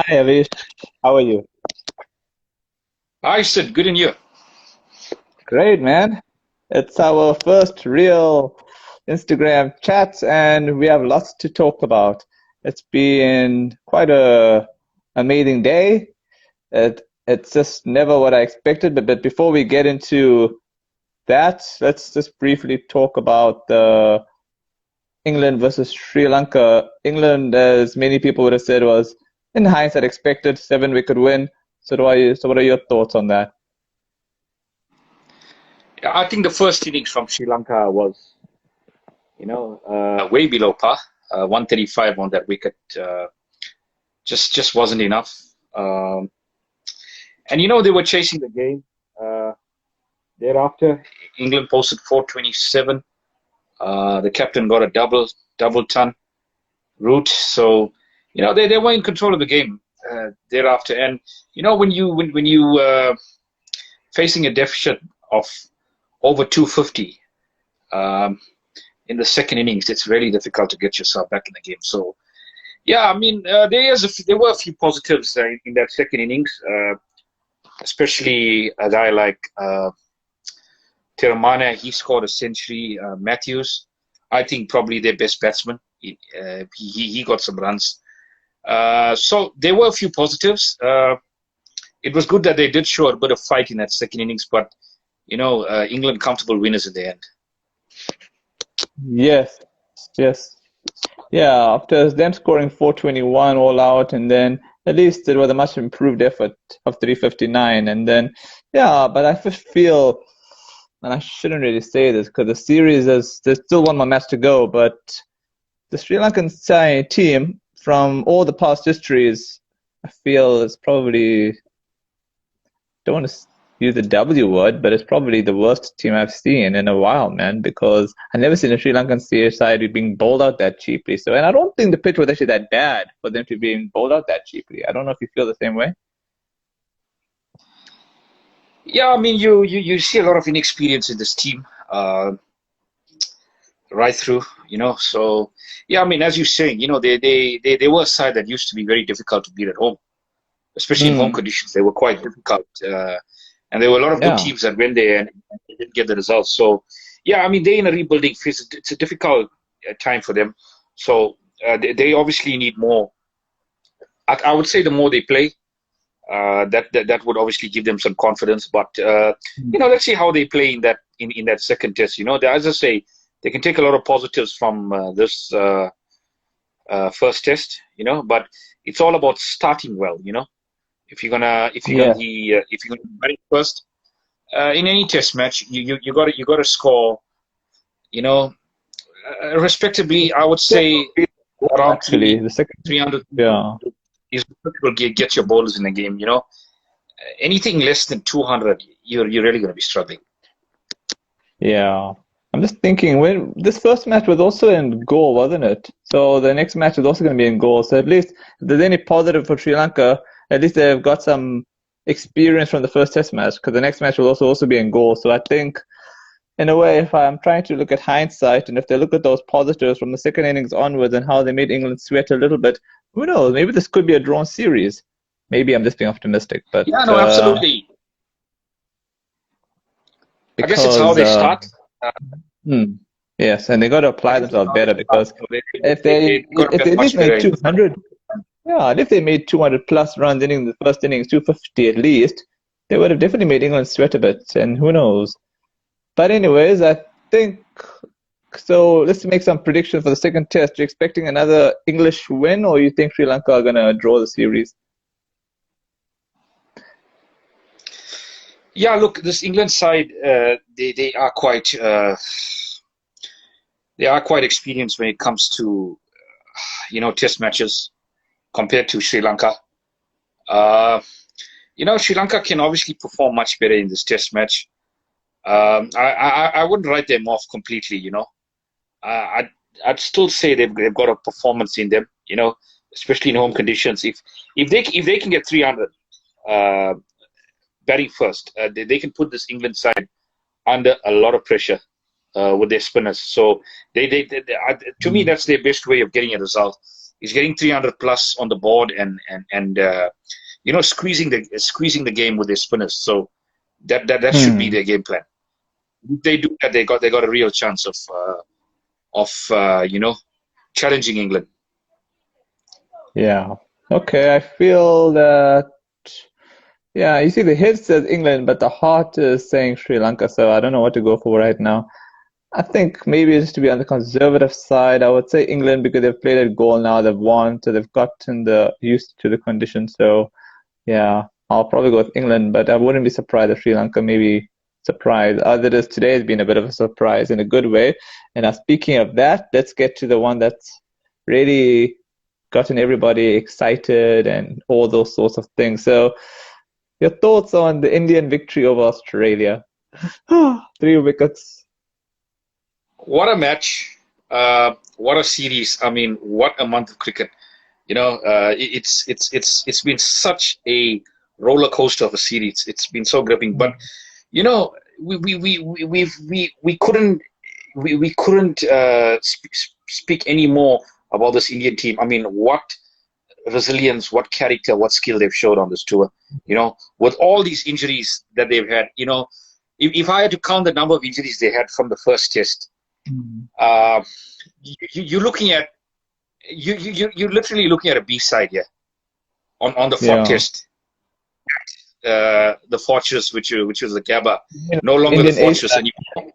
Hi, Avish. How are you? I said, good in you. Great, man. It's our first real Instagram chat, and we have lots to talk about. It's been quite a amazing day. It's just never what I expected, but before we get into that, let's just briefly talk about the England versus Sri Lanka. England, as many people would have said, was in hindsight expected 7 wicket win. So what are your thoughts on that? Yeah, I think the first innings from Sri Lanka was, way below par. 135 on that wicket just wasn't enough. Um, and they were chasing the game. Uh, Thereafter, England posted 427. The captain got a double ton route, so they were in control of the game thereafter. And when you facing a deficit of over 250 um, in the second innings, it's really difficult to get yourself back in the game. So, yeah, I mean, there were a few positives in that second innings, especially a guy like Tiramana. He scored a century. Matthews, I think probably their best batsman. He got some runs. So there were a few positives. It was good that they did show a bit of fight in that second innings, but England comfortable winners in the end. Yes, yes. Yeah, after them scoring 421 all out, and then at least it was a much improved effort of 359. And then, yeah, but I just feel, and I shouldn't really say this because the series is, there's still one more match to go, but the Sri Lankan team, from all the past histories, I feel is probably, don't want to use the W word, but it's probably the worst team I've seen in a while, man, because I've never seen a Sri Lankan side being bowled out that cheaply. So, and I don't think the pitch was actually that bad for them to be being bowled out that cheaply. I don't know if you feel the same way. Yeah, I mean, you see a lot of inexperience in this team right through. So yeah, I mean, as you're saying, they were a side that used to be very difficult to beat at home, especially in home Mm, conditions. They were quite difficult, and there were a lot of good yeah. teams that went there and they didn't get the results. So yeah, I mean, they're in a rebuilding phase. It's a difficult time for them. So they obviously need more. I would say the more they play, that would obviously give them some confidence. But let's see how they play in that second test. As I say, they can take a lot of positives from this first test. But it's all about starting well. Yeah. If you're gonna be batting first in any test match, you got to score. You know, Respectively, I would say around Actually, the second, 300 yeah. is what will get your bowlers in the game. Anything less than 200, you're really going to be struggling. Yeah. I'm just thinking when this first match was also in goal, wasn't it? So the next match is also going to be in goal. So at least if there's any positive for Sri Lanka, at least they've got some experience from the first test match because the next match will also be in goal. So I think in a way, if I'm trying to look at hindsight and if they look at those positives from the second innings onwards and how they made England sweat a little bit, who knows? Maybe this could be a drawn series. Maybe I'm just being optimistic, but Yeah, no, absolutely. I guess it's how because they start. Uh, hmm, yes, and they got to I apply guess it's themselves how they better start. because So if they got to if they get at least much better made in the first. 200, yeah, and if they made 200 plus runs in the first innings, 250 at least, they would have definitely made England sweat a bit, and who knows. But anyways, I think so. Let's make some predictions for the second test. You expecting another English win, or you think Sri Lanka are gonna draw the series? Yeah, look, this England side, they are quite experienced when it comes to test matches compared to Sri Lanka. Uh, Sri Lanka can obviously perform much better in this test match. I wouldn't write them off completely. I'd still say they've got a performance in them. Especially in home conditions. If they can get 300 uh, batting first, they can put this England side under a lot of pressure with their spinners. So to me, that's their best way of getting a result. He's getting 300 plus on the board and you know, squeezing the game with their spinners. So that should be their game plan. If they do that, they got a real chance of you know, challenging England. Yeah. Okay, I feel that. Yeah, you see, the head says England, but the heart is saying Sri Lanka. So I don't know what to go for right now. I think maybe just to be on the conservative side, I would say England because they've played at goal now, they've won, so they've gotten the used to the conditions. So yeah, I'll probably go with England, but I wouldn't be surprised if Sri Lanka maybe surprise. As it is today, has been a bit of a surprise in a good way. And now speaking of that, let's get to the one that's really gotten everybody excited and all those sorts of things. So your thoughts on the Indian victory over Australia? 3 wickets. What a match! What a series! I mean, what a month of cricket! You know, it's been such a roller coaster of a series. It's been so gripping. But you know, we couldn't speak any more about this Indian team. I mean, what resilience, what character, what skill they've showed on this tour. You know, with all these injuries that they've had. You know, if I had to count the number of injuries they had from the first test, you're looking at you're literally looking at a B side here on the fourth test. The fortress, which was the Gabba, no longer Indian the fortress anymore.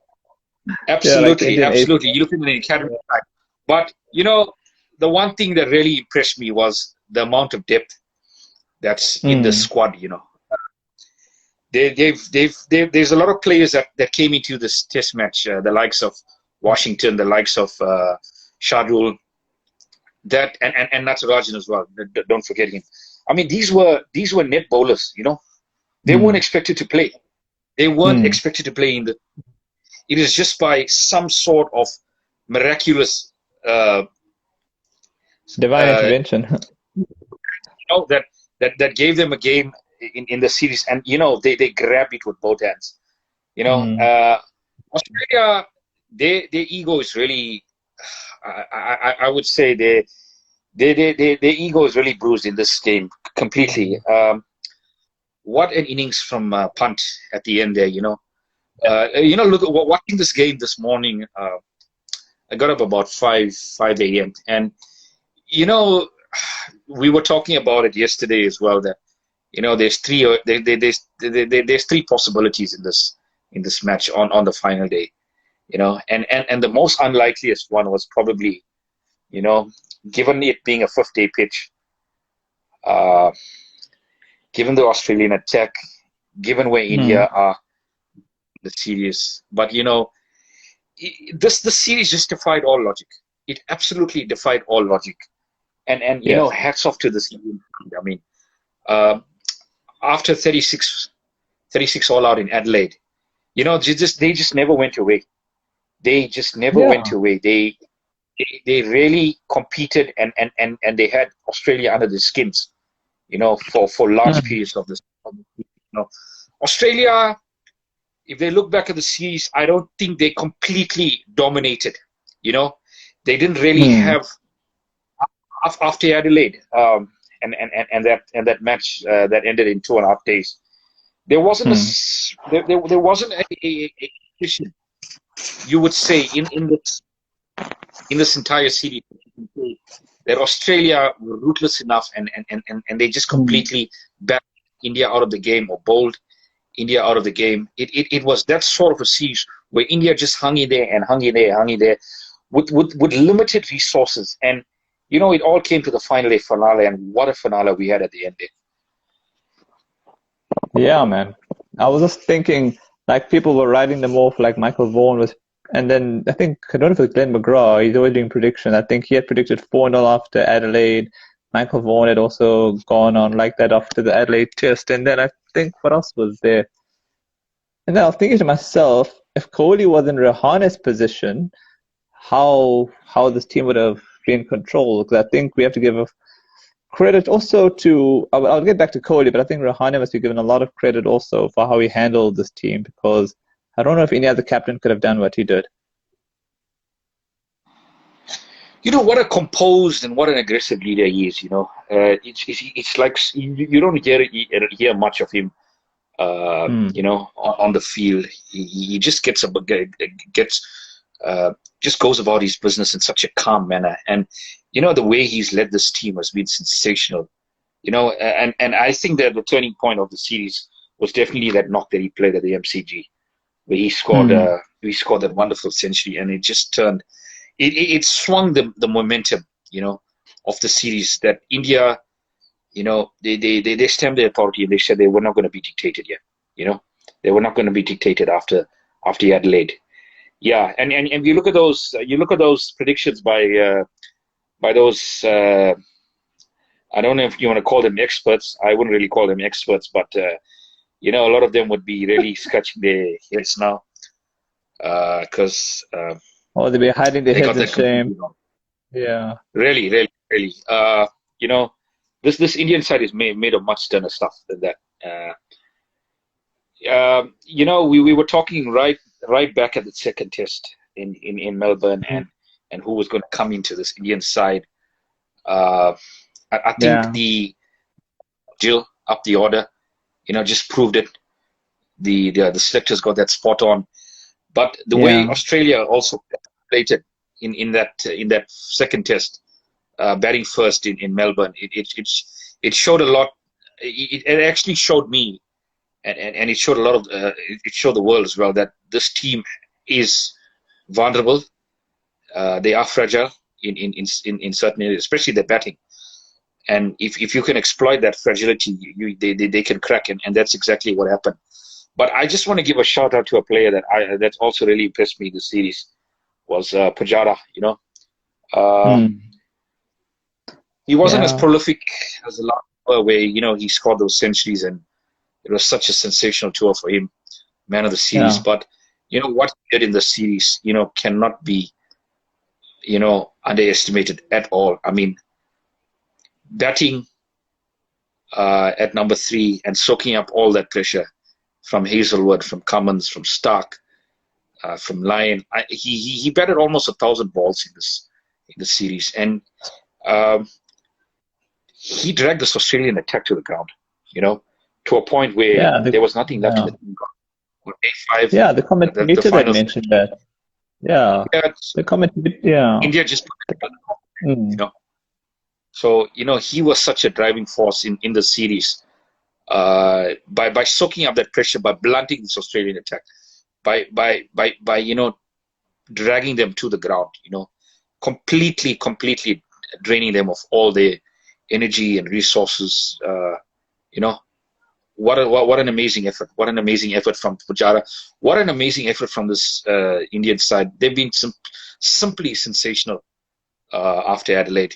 Absolutely, like absolutely. You look at the academy side, but you know, the one thing that really impressed me was the amount of depth that's in the squad. You know, there's a lot of players that came into this test match, the likes of Washington, the likes of Shardul, that and Natarajan as well. Don't forget him. I mean, these were net bowlers. You know, they weren't expected to play. They weren't expected to play in the. It is just by some sort of miraculous divine intervention. You know, that gave them a game in the series, and you know they grabbed it with both hands. You know, Australia, their ego is really. I would say their ego is really bruised in this game completely. What an innings from Punt at the end there, you know. You know, look, watching this game this morning, I got up about 5 a.m. and you know, we were talking about it yesterday as well. That you know, there's three possibilities in this match on the final day. You know, and the most unlikeliest one was probably, you know, given it being a 5th-day pitch, given the Australian attack, given where India are the series. But you know, the series just defied all logic. It absolutely defied all logic. And you know, hats off to this Indian team. I mean, after 36 all out in Adelaide, you know, they just never went away. They just never went away. They really competed and they had Australia under their skins, you know, for large periods of this. You know, Australia, if they look back at the series, I don't think they completely dominated. You know, they didn't really have after Adelaide and that match that ended in 2.5 days. There wasn't there wasn't a position, you would say, in this entire series that Australia were ruthless enough and they just completely backed India out of the game or bowled India out of the game. It was that sort of a series where India just hung in there and hung in there with limited resources. And you know, it all came to the final day finale, and what a finale we had at the end there. Yeah, man. I was just thinking, like, people were writing them off, like Michael Vaughan was, and then I think, I don't know if it was Glenn McGrath, he's always doing predictions. I think he had predicted 4-0 after Adelaide. Michael Vaughan had also gone on like that after the Adelaide test. And then I think, what else was there? And then I was thinking to myself, if Kohli was in Rahane's position, how this team would have been in control. Because I think we have to give credit also to, I'll get back to Kohli, but I think Rahane must be given a lot of credit also for how he handled this team, because I don't know if any other captain could have done what he did. You know what a composed and what an aggressive leader he is. You know, it's like you don't hear much of him. You know, on the field, he just gets just goes about his business in such a calm manner. And you know, the way he's led this team has been sensational. You know, and I think that the turning point of the series was definitely that knock that he played at the MCG, where he scored that wonderful century, and it just turned. It swung the momentum, you know, of the series. That India, you know, they stamped their authority and they said they were not going to be dictated yet. You know, they were not going to be dictated after Adelaide. Yeah, and you look at those predictions by those. I don't know if you want to call them experts. I wouldn't really call them experts, but you know, a lot of them would be really scratching their heads now because. Oh, they'll be hiding their they heads got in that completely shame. wrong. Yeah. Really. You know, this Indian side is made of much sterner stuff than that. You know, we were talking right back at the second test in Melbourne and who was going to come into this Indian side. I think Yeah. the Jill up the order, you know, just proved it. The selectors got that spot on. But the way Australia also played it in that second test, batting first in Melbourne, it showed a lot. It actually showed me, and it showed a lot of it showed the world as well that this team is vulnerable. They are fragile in certain areas, especially their batting. And if you can exploit that fragility, they can crack, and that's exactly what happened. But I just want to give a shout out to a player that also really impressed me in the series was Pujara. You know, he wasn't as prolific as the last tour where you know he scored those centuries, and it was such a sensational tour for him, man of the series. But you know what he did in the series, you know, cannot be, you know, underestimated at all. I mean, batting at number 3 and soaking up all that pressure from Hazelwood, from Cummins, from Stark, from Lyon. He batted almost 1,000 balls in this series, and he dragged this Australian attack to the ground. You know, to a point where there was nothing left in the team. On day 5, the commentator that mentioned that. The commentator. India just put it on, you know. So you know he was such a driving force in the series. By soaking up that pressure, by blunting this Australian attack, by you know dragging them to the ground, you know, completely draining them of all their energy and resources. You know, what an amazing effort! What an amazing effort from Pujara! What an amazing effort from this Indian side! They've been simply sensational after Adelaide.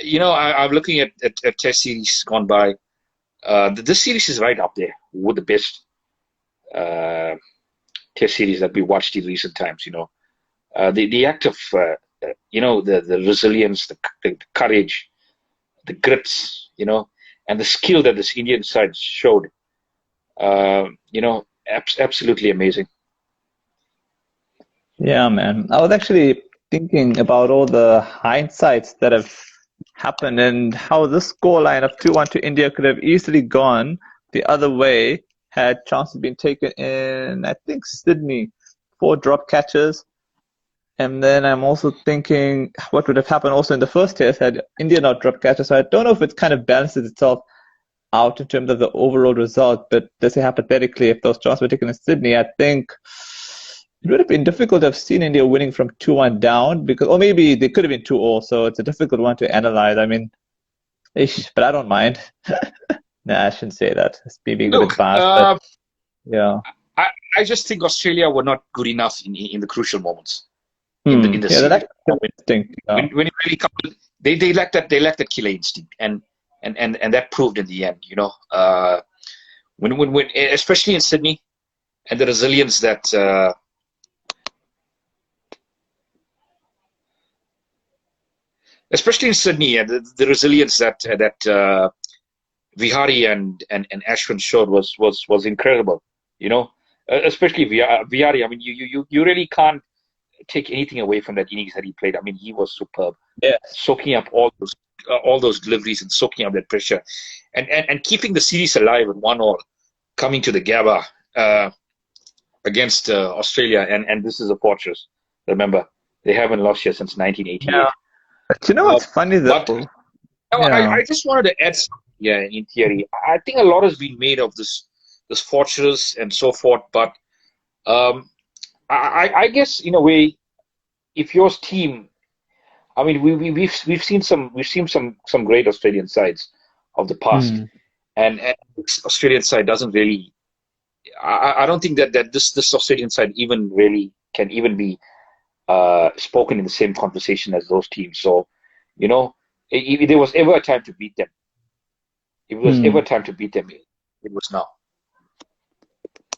You know, I'm looking at Test series gone by. This series is right up there with the best Test series that we watched in recent times. You know, the act of you know the resilience, the courage, the grits, you know, and the skill that this Indian side showed. You know, absolutely amazing. Yeah, man. I was actually thinking about all the hindsights that have happened and how this scoreline of 2-1 to India could have easily gone the other way had chances been taken in, I think, Sydney. 4 drop catches. And then I'm also thinking what would have happened also in the first test had India not dropped catches. So I don't know if it kind of balances itself out in terms of the overall result. But let's say hypothetically, if those chances were taken in Sydney, I think it would have been difficult to have seen India winning from 2-1 down, because, or maybe they could have been 2-0, so it's a difficult one to analyze. I mean, but I don't mind. Nah, I shouldn't say that. It's me being a bit biased, but yeah. I just think Australia were not good enough in the crucial moments in the series. That's interesting. When it really comes, they lack that killer instinct, and that proved in the end. You know, when especially in Sydney, and the resilience that. Especially in Sydney, the resilience that Vihari and Ashwin showed was incredible. You know, especially Vihari. I mean, you really can't. take anything away from that innings that he played. I mean, he was superb, Yes. soaking up all those deliveries and soaking up that pressure, and keeping the series alive at 1-1, coming to the Gabba against Australia, and this is a fortress. Remember, they haven't lost here since 1988. Yeah. But you know what's funny But though? I Yeah. just wanted to add something here in theory. I think a lot has been made of this fortress and so forth, but I guess in a way, if your team, I mean, we've seen some great Australian sides of the past, Hmm. and this Australian side doesn't really. I don't think that this Australian side even really can even be spoken in the same conversation as those teams. So, you know, if there was ever a time to beat them, if there was ever Hmm. a time to beat them, it was now.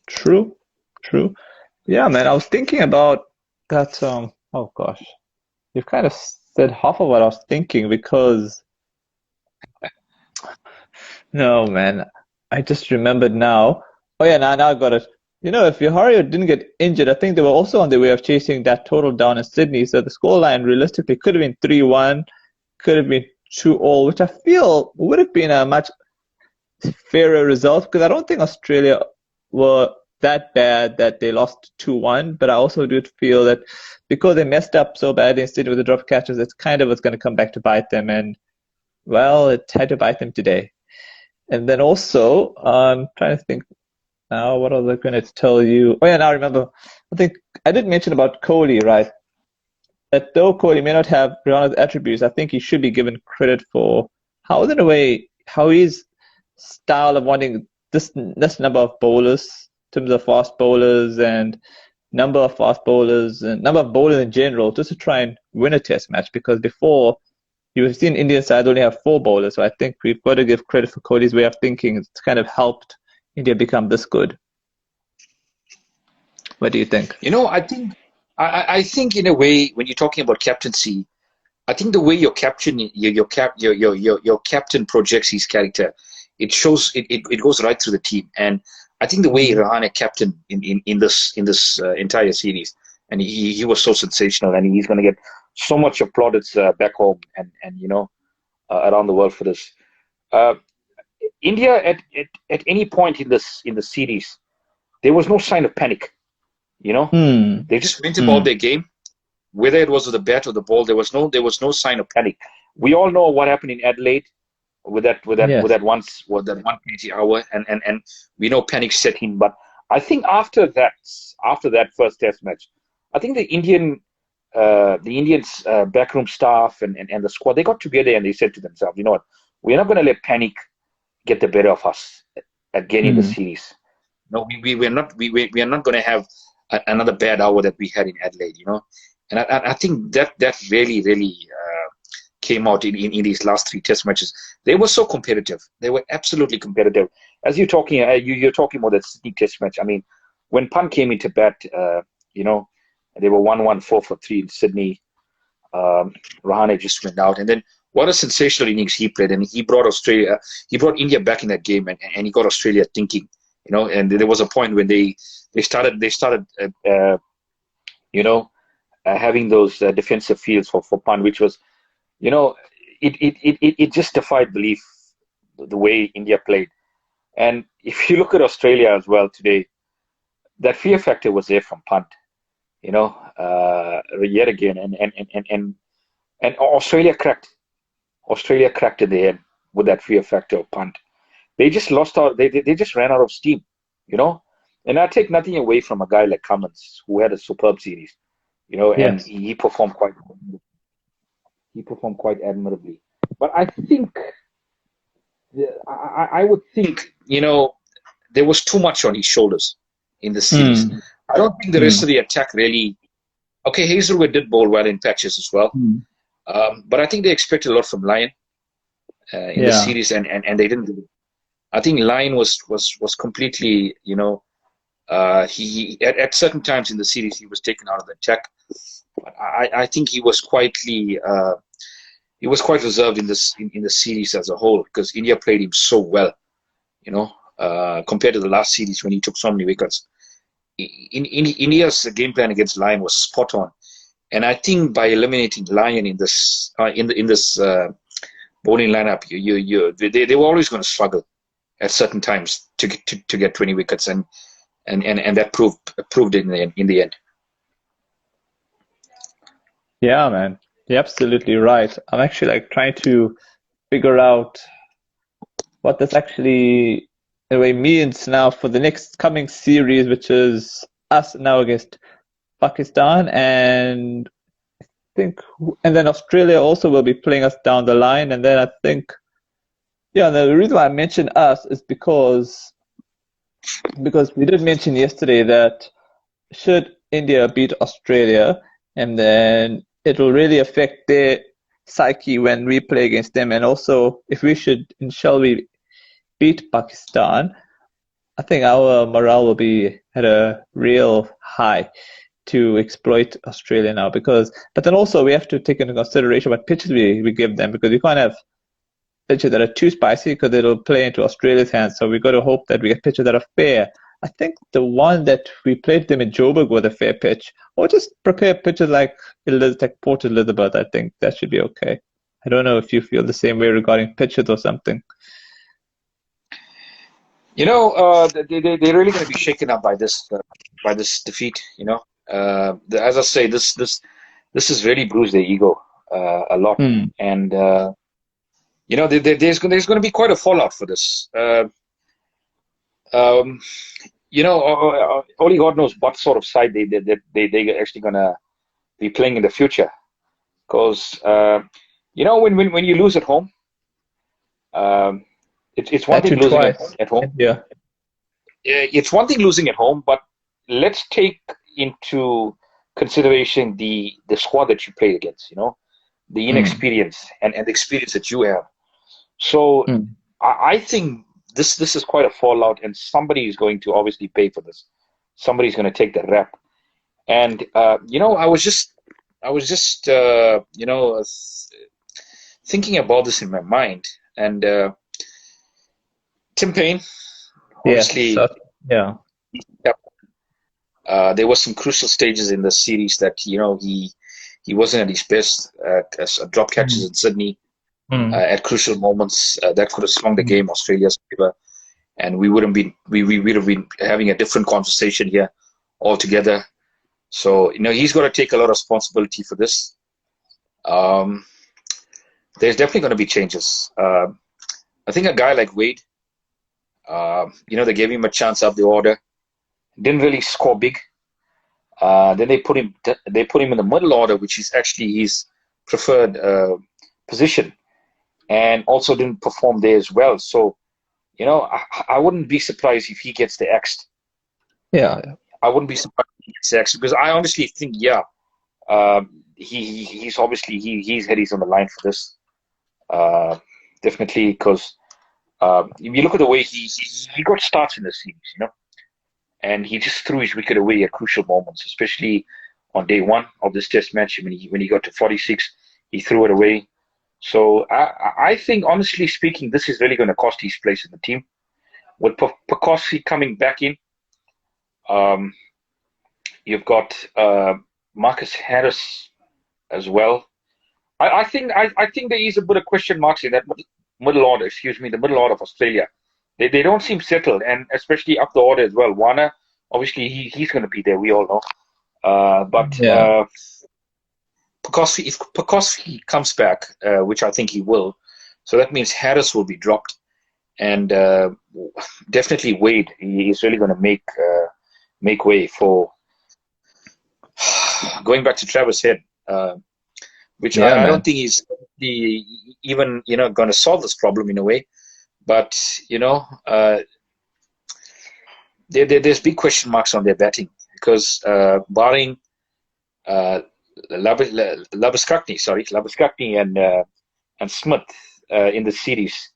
True. True. Yeah, man. I was thinking about that. Oh gosh, you've kind of said half of what I was thinking because no, man. I just remembered now. Oh yeah, now I got it. You know, if Vihario didn't get injured, I think they were also on their way of chasing that total down in Sydney. So the scoreline realistically could have been 3-1, could have been 2-all, which I feel would have been a much fairer result because I don't think Australia were that bad that they lost 2-1. But I also do feel that because they messed up so badly in Sydney with the drop catches, it's kind of what's going to come back to bite them. And well, it had to bite them today. And then also, I'm trying to think now, what was I going to tell you? Oh, yeah, now I remember. I think I did mention about Kohli, right? That though Kohli may not have Rihanna's attributes, I think he should be given credit for how, in a way, how his style of wanting this number of bowlers, in terms of fast bowlers and number of fast bowlers and number of bowlers in general, just to try and win a test match. Because before, you've seen Indian side only have four bowlers, so I think we've got to give credit for Kohli's way of thinking. It's kind of helped India become this good. What do you think? You know, I think in a way when you're talking about captaincy, I think the way your captain your captain projects his character, it shows it goes right through the team. And I think the way Mm. Rahane captain in this entire series, and he was so sensational, and he's going to get so much applaudits back home and around the world for this. Uh, India at any point in the series, there was no sign of panic. You know, Hmm. they just went about Hmm. their game, whether it was with the bat or the ball. There was no sign of panic. We all know what happened in Adelaide with that with that with Yes. that once with that 180 hour, and we know panic set in. But I think after that first Test match, I think the Indians backroom staff and the squad, they got together and they said to themselves, you know what, we're not going to let panic get the better of us again in the Hmm. series. No, we are not going to have another bad hour that we had in Adelaide, and I think that really came out in these last three Test matches. They were so competitive. They were absolutely competitive. As you're talking about that Sydney Test match. I mean, when Pant came into bat, you know, they were 1-1, 4-3 in Sydney. Rahane just went out, and then what a sensational innings he played, and he brought India back in that game, and he got Australia thinking. And there was a point when they started you know having those defensive fields for Pant, which was you know it just defied belief the way India played. And if you look at Australia as well today, that fear factor was there from Pant, yet again, and Australia cracked in the end with that fear factor of Pant. They just lost out. They just ran out of steam, you know. And I take nothing away from a guy like Cummins, who had a superb series, and Yes. he performed quite admirably. But I think I would think there was too much on his shoulders in the series. Hmm. I don't think the rest Hmm. of the attack really. Okay, Hazelwood did bowl well in patches as well, Hmm. but I think they expected a lot from Lyon in the Yeah. series, and they didn't do it. I think Lyon was completely, he at certain times in the series he was taken out of the attack. But I think he was quite reserved in the series as a whole because India played him so well, compared to the last series when he took so many wickets. In India's game plan against Lyon was spot on. And I think by eliminating Lion in this bowling lineup, they were always going to struggle at certain times to get 20 wickets, and that proved in the end. Yeah, man, you're absolutely right. I'm actually like trying to figure out what this actually in a way means now for the next coming series, which is us now against Pakistan, and think, and then Australia also will be playing us down the line, and then I think, yeah, the reason why I mentioned us is because we did mention yesterday that should India beat Australia, and then it will really affect their psyche when we play against them, and also if we should and shall we beat Pakistan, I think our morale will be at a real high to exploit Australia now, but then also we have to take into consideration what pitches we give them, because we can't have pitches that are too spicy because it'll play into Australia's hands. So we got to hope that we get pitches that are fair. I think the one that we played them in Joburg was a fair pitch, or just prepare pitches like Port Elizabeth. I think that should be okay. I don't know if you feel the same way regarding pitches or something. They're really going to be shaken up by this defeat. As I say, this has really bruised their ego a lot, and there's going to be quite a fallout for this. Only God knows what sort of side they're actually going to be playing in the future, because when you lose at home, it's one thing losing at home. Yeah. It's one thing losing at home, but let's take into consideration the squad that you played against, the inexperience and the experience that you have. So I think this is quite a fallout, and somebody is going to obviously pay for this. Somebody's going to take the rap. And I was just thinking about this in my mind, and Tim Payne, obviously, yeah. There were some crucial stages in the series that he wasn't at his best. Drop catches in Sydney at crucial moments that could have swung the game Australia's favor, and we would have been having a different conversation here altogether. So he's got to take a lot of responsibility for this. There's definitely going to be changes. I think a guy like Wade, they gave him a chance up the order. Didn't really score big. Then they put him in the middle order, which is actually his preferred position, and also didn't perform there as well. So, I wouldn't be surprised if he gets the axed. Yeah. I wouldn't be surprised if he gets the axed, because I honestly think, he's obviously he's head on the line for this. Definitely, because if you look at the way he got starts in the series, and he just threw his wicket away at crucial moments, especially on day one of this test match. When he got to 46, he threw it away. So I think, honestly speaking, this is really going to cost his place in the team. With Pekosi coming back in, you've got Marcus Harris as well. I think there is a bit of question marks in that middle order. The middle order of Australia. They don't seem settled, and especially up the order as well. Warner, obviously, he's going to be there. We all know. If Pekosi comes back, which I think he will, so that means Harris will be dropped, and definitely Wade. He is really going to make way for going back to Travis Head, which I don't think he's even going to solve this problem in a way. But there's big question marks on their batting, because barring Labuschagne and Smith in the series,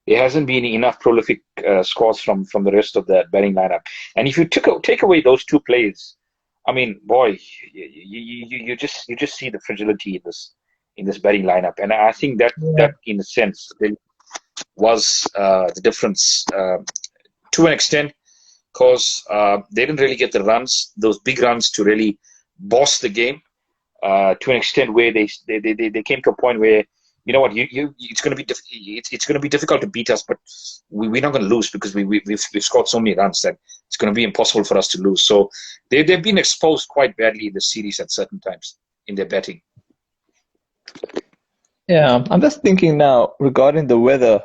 there hasn't been enough prolific scores from the rest of the batting lineup. And if you take away those two players, I mean, boy, you just see the fragility in this batting lineup. And I think that in a sense was the difference to an extent, because they didn't really get the runs, those big runs, to really boss the game. to an extent where they came to a point where, you know what, it's going to be it's going to be difficult to beat us, but we're not going to lose because we've scored so many runs that it's going to be impossible for us to lose. So they've been exposed quite badly in the series at certain times in their batting. Yeah, I'm just thinking now regarding the weather.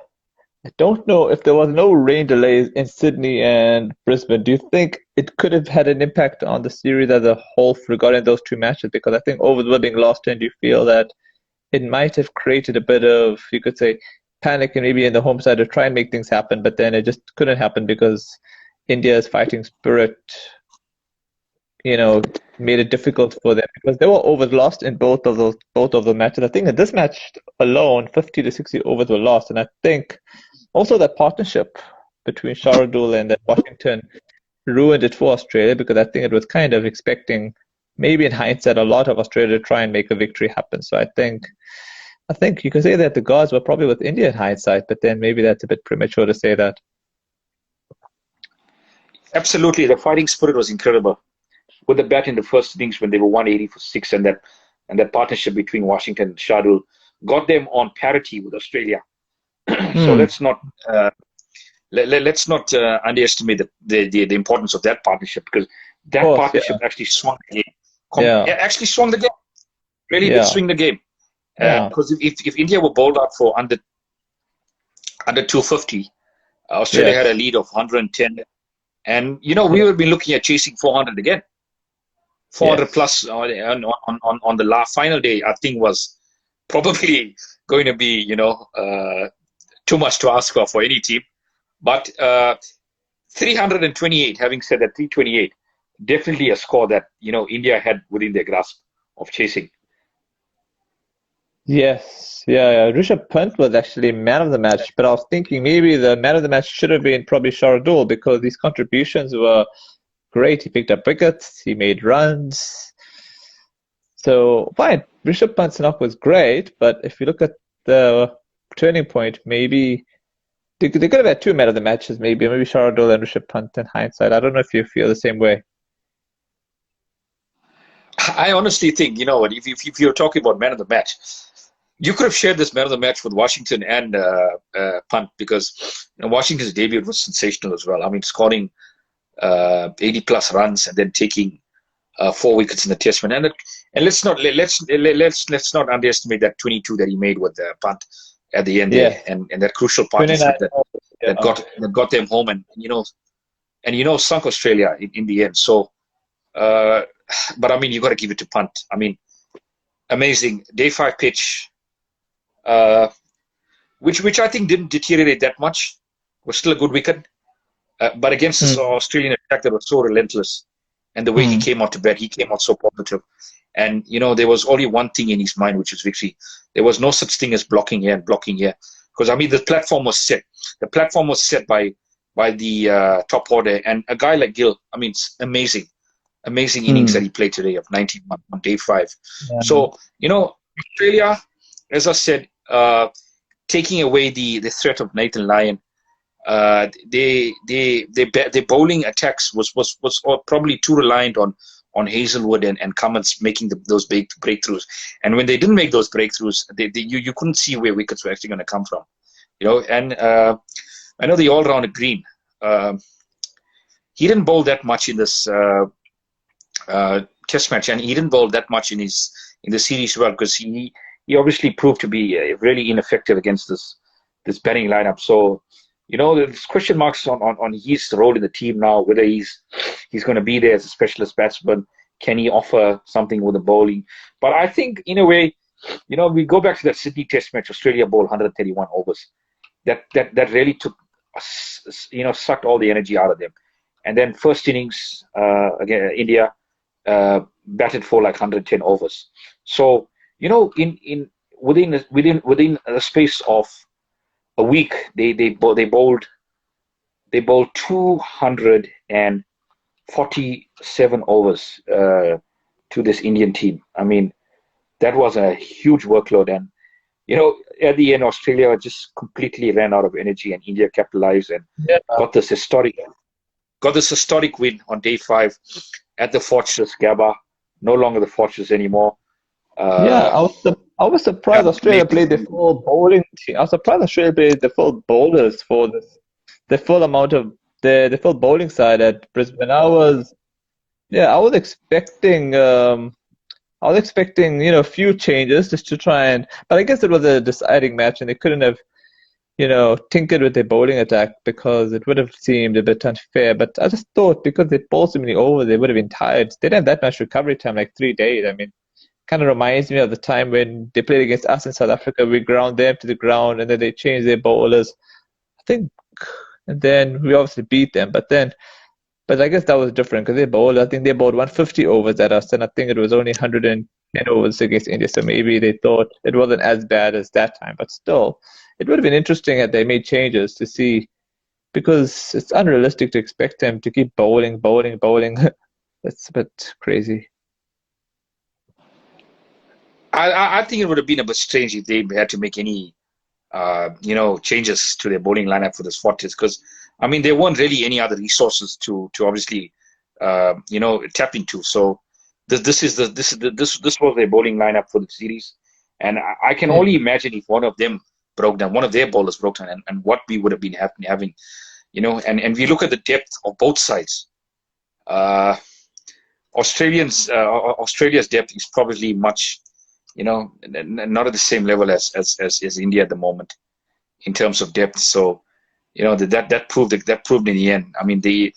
I don't know if there was no rain delays in Sydney and Brisbane. Do you think it could have had an impact on the series as a whole regarding those two matches? Because I think over winning last 10, do you feel that it might have created a bit of, you could say, panic and maybe in the home side to try and make things happen, but then it just couldn't happen because India's fighting spirit, made it difficult for them because they were overs lost in both of the matches. I think in this match alone, 50 to 60 overs were lost, and I think also that partnership between Sharadul and Washington ruined it for Australia because I think it was kind of expecting, maybe in hindsight, a lot of Australia to try and make a victory happen. So I think you could say that the gods were probably with India in hindsight, but then maybe that's a bit premature to say that. Absolutely, the fighting spirit was incredible. With the bat in the first innings when they were 180 for 6, and that partnership between Washington and Shardul got them on parity with Australia. So let's not underestimate the importance of that partnership, because that partnership actually swung the game. Actually swung the game. Really did swing the game. Because if India were bowled out for under 250, Australia had a lead of 110, and we would be looking at chasing 400 again. 400 plus on the final day, I think was probably going to be too much to ask for any team. But 328, having said that, 328, definitely a score that India had within their grasp of chasing. Yes, yeah. Rishabh Pant was actually man of the match, but I was thinking maybe the man of the match should have been probably Shardul because these contributions were great. He picked up wickets, he made runs. So fine, Rishabh Pant's knock was great, but if you look at the turning point, maybe they could have had two men of the matches, maybe Shardul and Rishabh Pant in hindsight. I don't know if you feel the same way. I honestly think, if you're talking about man of the match, you could have shared this man of the match with Washington and Pant, because Washington's debut was sensational as well. I mean, scoring 80 plus runs and then taking 4 wickets in the test match. And let's not underestimate that 22 that he made with Pant at the end there, and that crucial partnership that got them home and sunk Australia in the end. So, but I mean, you got to give it to Pant. I mean, amazing day 5 pitch, which I think didn't deteriorate that much. Was still a good wicket. But against this Australian attack that was so relentless, and the way he came out to bat, he came out so positive. And, there was only one thing in his mind, which was victory. There was no such thing as blocking here and blocking here. Because, I mean, the platform was set. The platform was set by the top order. And a guy like Gill, I mean, it's amazing innings that he played today of 91 on day 5. Yeah. So, Australia, as I said, taking away the threat of Nathan Lyon, their bowling attacks was probably too reliant on Hazelwood and Cummins making those big breakthroughs. And when they didn't make those breakthroughs, you couldn't see where wickets were actually going to come from. And I know the all-rounder Green, he didn't bowl that much in this test match, and he didn't bowl that much in the series as well, because he obviously proved to be really ineffective against this batting lineup. So, there's question marks on his role in the team now, whether he's going to be there as a specialist batsman. Can he offer something with the bowling? But I think, in a way, we go back to that Sydney Test match, Australia bowled 131 overs. That really took, sucked all the energy out of them. And then first innings, again, India batted for like 110 overs. So, within a space of a week, they bowled 247 overs to this Indian team. I mean, that was a huge workload, and at the end, Australia just completely ran out of energy, and India capitalized and got this historic win on day 5 at the Fortress Gabba. No longer the Fortress anymore. Yeah, Uh, I was surprised yeah, Australia played the full bowling team. I was surprised Australia played the full bowlers for this, the full amount of the full bowling side at Brisbane. Yeah, I was expecting, a few changes just to try but I guess it was a deciding match and they couldn't have, tinkered with their bowling attack because it would have seemed a bit unfair. But I just thought because they bowled so many overs, they would have been tired. They didn't have that much recovery time, like 3 days. I mean, kind of reminds me of the time when they played against us in South Africa. We ground them to the ground and then they changed their bowlers. I think, and then we obviously beat them. But I guess that was different because I think they bowled 150 overs at us, and I think it was only 110 overs against India. So maybe they thought it wasn't as bad as that time. But still, it would have been interesting had they made changes to see, because it's unrealistic to expect them to keep bowling, bowling, bowling. That's a bit crazy. I think it would have been a bit strange if they had to make any changes to their bowling lineup for this 40th, because I mean there weren't really any other resources to obviously tap into. So this was their bowling lineup for the series, and I can Yeah. only imagine if one of them broke down, one of their bowlers broke down, and what we would have been having, and we look at the depth of both sides. Uh, Australia's depth is probably much, not at the same level as India at the moment in terms of depth. So, that proved in the end. I mean, they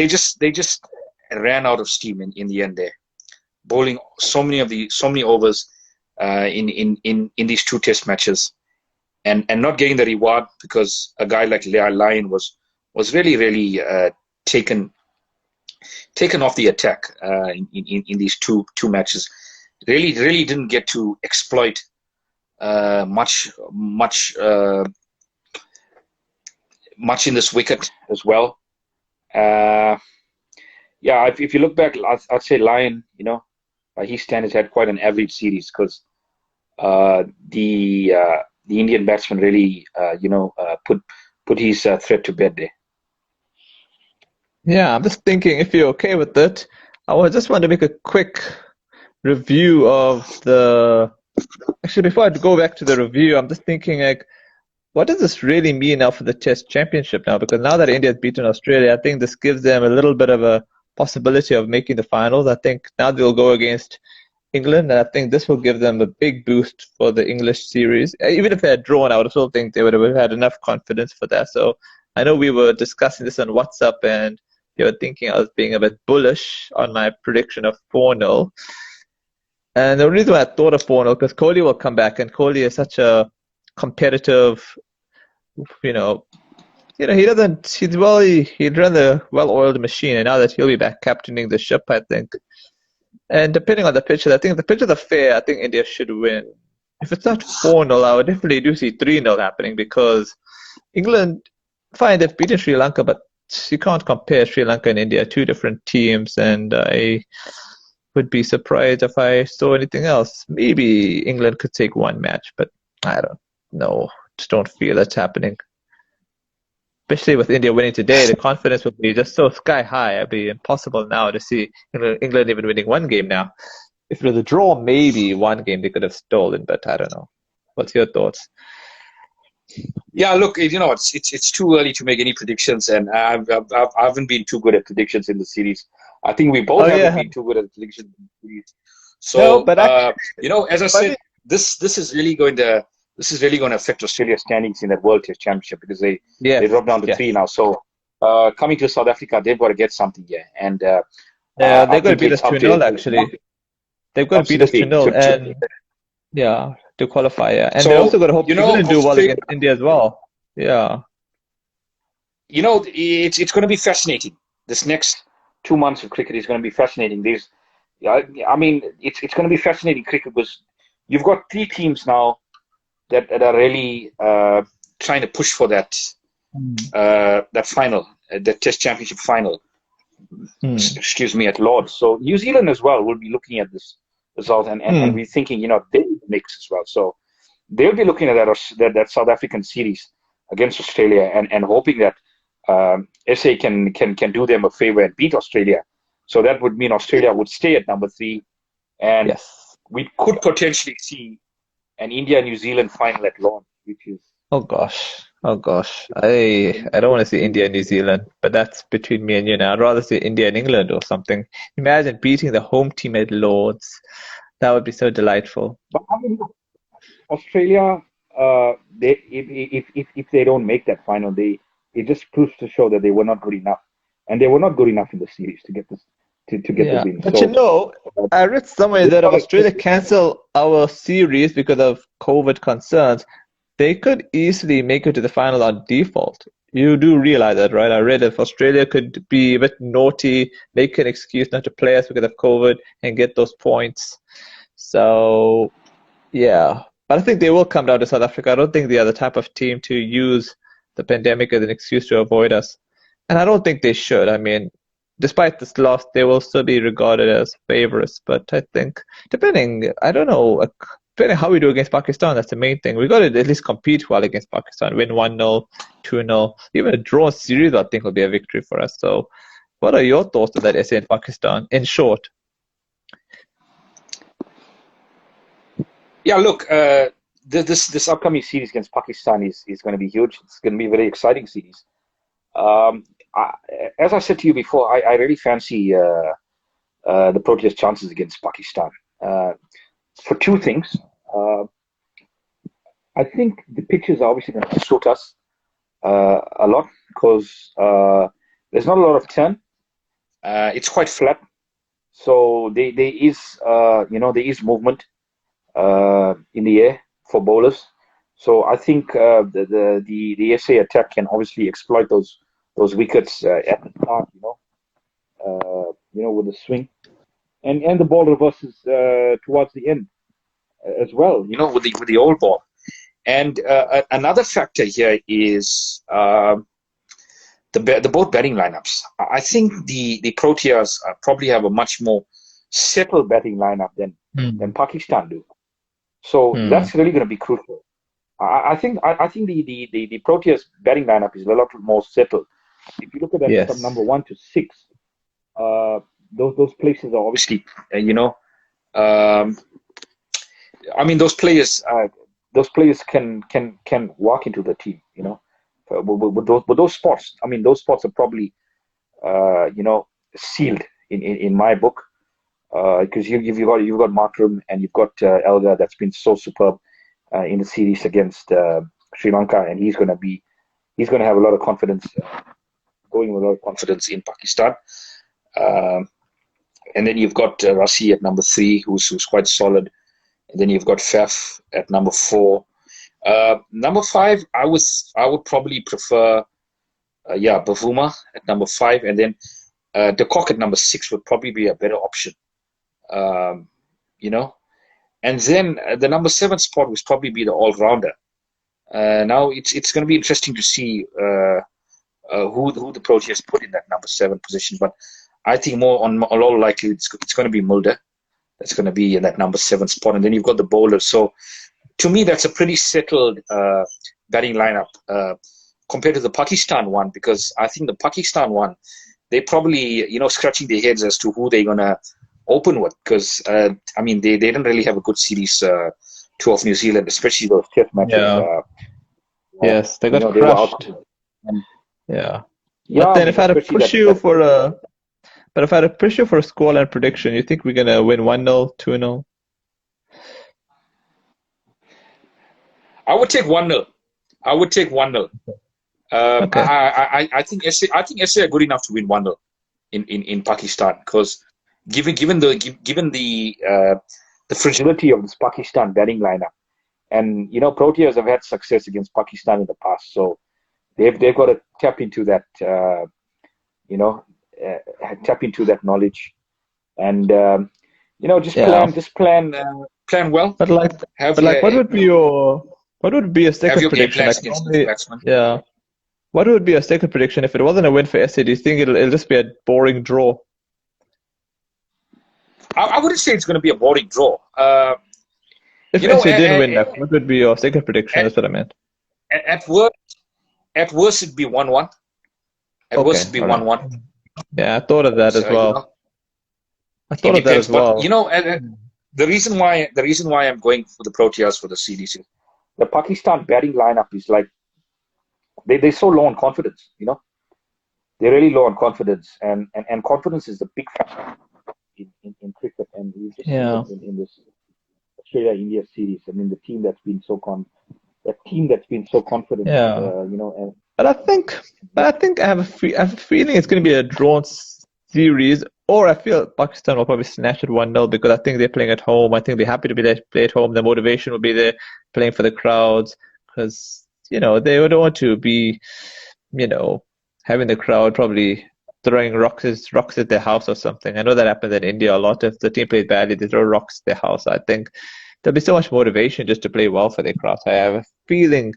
just ran out of steam in the end there, bowling so many overs in these two test matches, and not getting the reward because a guy like Lyon was really taken taken off the attack in these two matches. Really didn't get to exploit much in this wicket as well. Uh, yeah, if you look back, I'd say Lyon, by his standards, had quite an average series because the Indian batsman really, put his threat to bed there. Yeah, I'm just thinking if you're okay with it, just want to make a quick review of the. Actually, before I go back to the review, I'm just thinking like, what does this really mean now for the Test Championship now? Because now that India has beaten Australia, I think this gives them a little bit of a possibility of making the finals. I think now they'll go against England, and I think this will give them a big boost for the English series. Even if they had drawn, I would still think they would have had enough confidence for that. So I know we were discussing this on WhatsApp, and they were thinking I was being a bit bullish on my prediction of 4-0. And the reason why I thought of 4-0 because Kohli will come back, and Kohli is such a competitive, you know, he doesn't. He'd run the well-oiled machine, and now that he'll be back captaining the ship, I think. And depending on the pitches, I think if the pitches are fair, I think India should win. If it's not 4-0, I would definitely do see 3-0 happening because England, fine, they've beaten Sri Lanka, but you can't compare Sri Lanka and India, two different teams, and I would be surprised if I saw anything else. Maybe England could take one match, but I don't know. Just don't feel that's happening. Especially with India winning today, the confidence will be just so sky high. It'd be impossible now to see England even winning one game now. If it was a draw, maybe one game they could have stolen, but I don't know. What's your thoughts? Yeah, look, it's too early to make any predictions, and I haven't been too good at predictions in the series. I think we both Oh haven't yeah, been too good at predictions in the series. no, So, but actually, as I funny. said, this is really going to affect Australia's standings in that World Test Championship because they Yes, dropped down to yes. three now. So, coming to South Africa, they've got to get something here, and Yeah, I they're going to think beat it's us up 2 to nil actually. They've got to beat us 2 absolutely nil to and yeah, to qualify. Yeah, and they're so also going to hope England do well Australia. against India as well. Yeah. It's going to be fascinating. This next 2 months of cricket is going to be fascinating. Yeah, I mean, it's going to be fascinating cricket because you've got three teams now that are really trying to push for Mm. that final, that Test Championship final. Mm. Excuse me, at Lords. So New Zealand as well will be looking at this result and Mm. we're thinking, they mix as well. So they'll be looking at that South African series against Australia and hoping that SA can do them a favor and beat Australia. So that would mean Australia would stay at number 3, and Yes. we could potentially see an India-New Zealand final at launch, which is Oh gosh. Oh gosh. I don't want to see India and New Zealand, but that's between me and you now. I'd rather see India and England or something. Imagine beating the home team at Lords. That would be so delightful. but I mean, Australia, they if they don't make that final, it just proves to show that they were not good enough, and they were not good enough in the series to get this to get the Yeah. win. But So I read somewhere they that if got Australia cancel our series because of COVID concerns, they could easily make it to the final on default. You do realize that, right? I read if Australia could be a bit naughty, make an excuse not to play us because of COVID and get those points. So, yeah. But I think they will come down to South Africa. I don't think they are the type of team to use the pandemic as an excuse to avoid us. And I don't think they should. I mean, despite this loss, they will still be regarded as favorites. But I think, I don't know, depending how we do against Pakistan, that's the main thing. We got to at least compete well against Pakistan, win 1-0, 2-0. Even a draw series, I think, will be a victory for us. So, what are your thoughts on that SA and Pakistan, in short? yeah, look, this upcoming series against Pakistan is going to be huge. It's going to be a very exciting series. Um, I, as I said to you before, I really fancy the Proteas' chances against Pakistan for two things. Uh, I think the pitches are obviously going to suit us a lot because there's not a lot of turn. It's quite flat, so there is there is movement in the air for bowlers. So I think the SA attack can obviously exploit those wickets at the start, with the swing, and the ball reverses towards the end as well, with the old ball. And another factor here is the both batting lineups. I think the Proteas probably have a much more settled batting lineup than Pakistan do. So that's really going to be crucial. I think the Proteas batting lineup is a lot more settled. If you look at that from Yes. number 1 to 6, those places are obviously um, I mean those players can walk into the team. With those spots. I mean those spots are probably sealed in my book because you've got Markram and you've got Elgar that's been so superb in the series against Sri Lanka, and he's going to have a lot of confidence, going with a lot of confidence in Pakistan. And then you've got Rassi at number 3, who's quite solid. And then you've got Faf at number 4. Number 5, I would probably prefer Bavuma at number 5, and then De Kock at number 6 would probably be a better option. And then the number 7 spot would probably be the all-rounder. Now it's going to be interesting to see who the Proteas put in that number 7 position, but I think more on all likely it's going to be Mulder. That's going to be in that number 7 spot, and then you've got the bowlers. So to me, that's a pretty settled batting lineup compared to the Pakistan one, because I think the Pakistan one, they probably scratching their heads as to who they're going to open with, because I mean they didn't really have a good series two of New Zealand, especially those test matches. Yeah. Yes, they got they were out. crushed. Yeah. Yeah, But I then mean, if I had to especially push you for a scoreline prediction, you think we're gonna win 1-0, 2-0? I would take 1-0. I would take 1-0. Okay. I think SA are good enough to win 1-0 in Pakistan, because given the fragility of this Pakistan batting lineup, and Proteas have had success against Pakistan in the past, so they've got to tap into that tap into that knowledge, and plan well. But what would be your second prediction? Plans against these batsmen. Yeah. What would be your second prediction if it wasn't a win for SA? Do you think it'll just be a boring draw? I wouldn't say it's going to be a boring draw. If SA didn't win that, what would be your second prediction? That's what I meant. At worst, it'd be 1-1. At worst, it'd be 1-1. Yeah, I thought of that as well. But the reason why I'm going for the Proteas for the series is the Pakistan batting lineup is like they're so low on confidence. They're really low on confidence, and confidence is the big factor in cricket, and we've just seen Yeah. it in this Australia-India series. I mean, the team that's been so confident, Yeah. and But I think I have a feeling it's going to be a drawn series, or I feel Pakistan will probably snatch it 1-0 because I think they're playing at home. I think they're happy to be there, play at home. The motivation will be there, playing for the crowds, because they would want to be, you know, having the crowd probably throwing rocks at their house or something. I know that happens in India a lot. If the team plays badly, they throw rocks at their house. I think there'll be so much motivation just to play well for their crowds. I have a feeling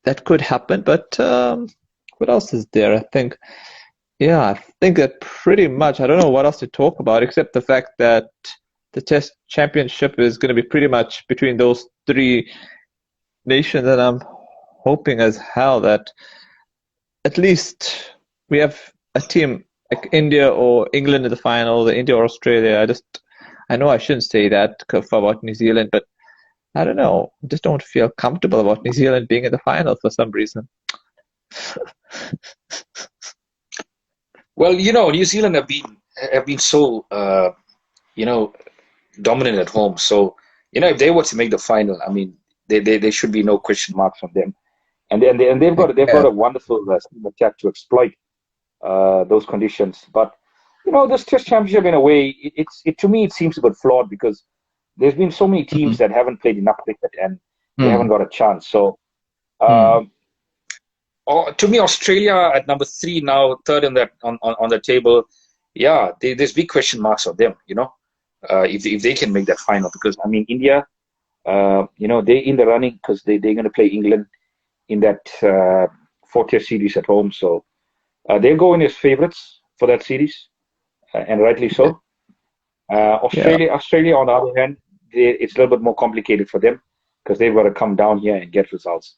that could happen, but what else is there? I think that pretty much, I don't know what else to talk about except the fact that the Test Championship is going to be pretty much between those three nations, and I'm hoping as hell that at least we have a team like India or England in the final, the India or Australia. I know I shouldn't say that about New Zealand, but I don't know. I just don't feel comfortable about New Zealand being in the final for some reason. well, New Zealand have been so dominant at home. So if they were to make the final, I mean, there should be no question marks on them. And they've got a wonderful team attack to exploit those conditions. But this Test Championship in a way, to me it seems a bit flawed because there's been so many teams that haven't played enough cricket and they haven't got a chance. So to me, Australia at number 3 now, third on the table. Yeah, there's big question marks on them. If they can make that final, because I mean India, they're in the running because they're going to play England in that 4-Test series at home. So they're going as favourites for that series, and rightly so. Australia, on the other hand, it's a little bit more complicated for them because they've got to come down here and get results,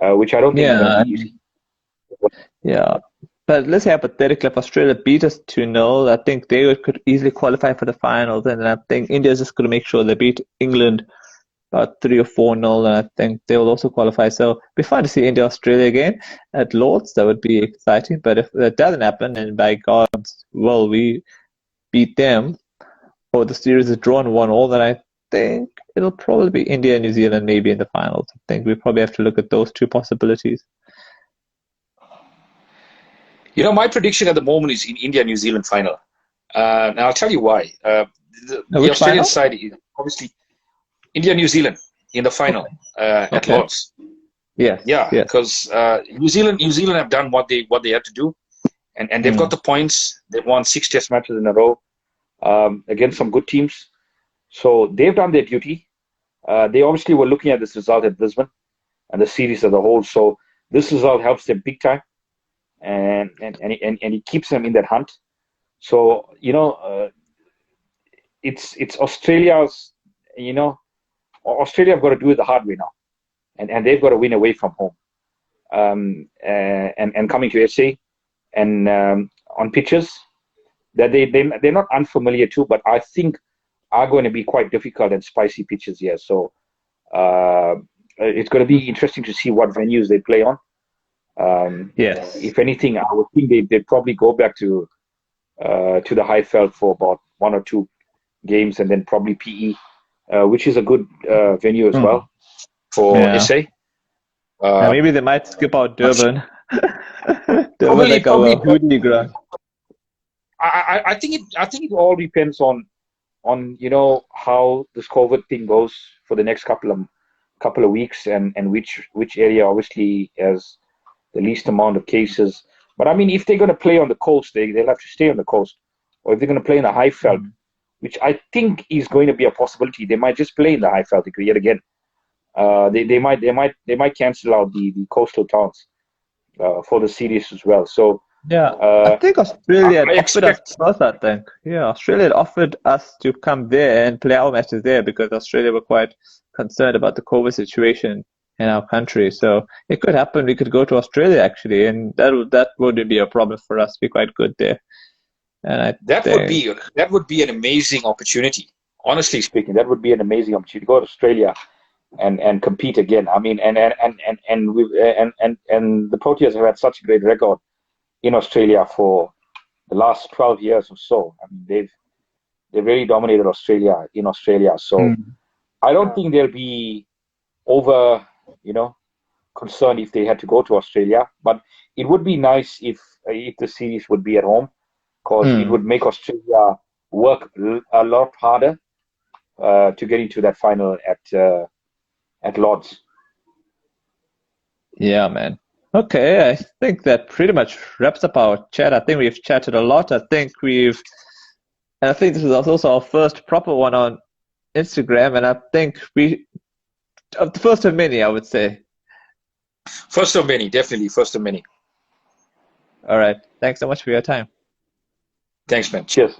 which I don't think is going to be easy. Yeah. But let's say hypothetically, if Australia beat us 2-0, I think they could easily qualify for the finals. And I think India's just going to make sure they beat England about 3 or 4-0, and I think they will also qualify. So it'd be fun to see India-Australia again at Lord's. That would be exciting. But if that doesn't happen, and by God's will we beat them, or the series is drawn 1-1, then I think it'll probably be India and New Zealand maybe in the finals. I think we probably have to look at those two possibilities. My prediction at the moment is in India-New Zealand final. And I'll tell you why. The Australian side is obviously India-New Zealand in the final at Lord's. Yeah, because New Zealand have done what they had to do, and they've got the points. They've won 6 Test matches in a row against some good teams. So they've done their duty. They obviously were looking at this result at Brisbane and the series as a whole. So this result helps them big time, and it keeps them in that hunt. So it's Australia's. Australia have got to do it the hard way now, and they've got to win away from home, and coming to SA and on pitches that they're not unfamiliar to, but I think are going to be quite difficult and spicy pitches here. So it's going to be interesting to see what venues they play on. Yes. If anything, I would think they'd probably go back to the Highveld for about 1 or 2 games, and then probably PE, which is a good venue as well for SA. Maybe they might skip out Durban. Probably hoodie ground. I think it all depends on how this COVID thing goes for the next couple of weeks, and which area obviously has the least amount of cases. But I mean, if they're going to play on the coast, they'll have to stay on the coast, or if they're going to play in the Highveld, which I think is going to be a possibility, they might just play in the Highveld yet again. They might cancel out the coastal towns for the series as well. So I think Australia offered us first. Australia had offered us to come there and play our matches there because Australia were quite concerned about the COVID situation in our country. So it could happen. We could go to Australia actually, and that wouldn't be a problem for us. Be quite good there. And that would be an amazing opportunity. honestly speaking, that would be an amazing opportunity to go to Australia and compete again. I mean, and the Proteas have had such a great record in Australia for the last 12 years or so. I mean, they've really dominated Australia in Australia. So I don't think they'll be over, concerned if they had to go to Australia. But it would be nice if the series would be at home, because it would make Australia work a lot harder to get into that final at Lord's. Yeah, man. Okay, I think that pretty much wraps up our chat. I think we've chatted a lot. I think this is also our first proper one on Instagram, and I think the first of many, I would say. First of many, definitely first of many. All right. Thanks so much for your time. Thanks, man. Cheers.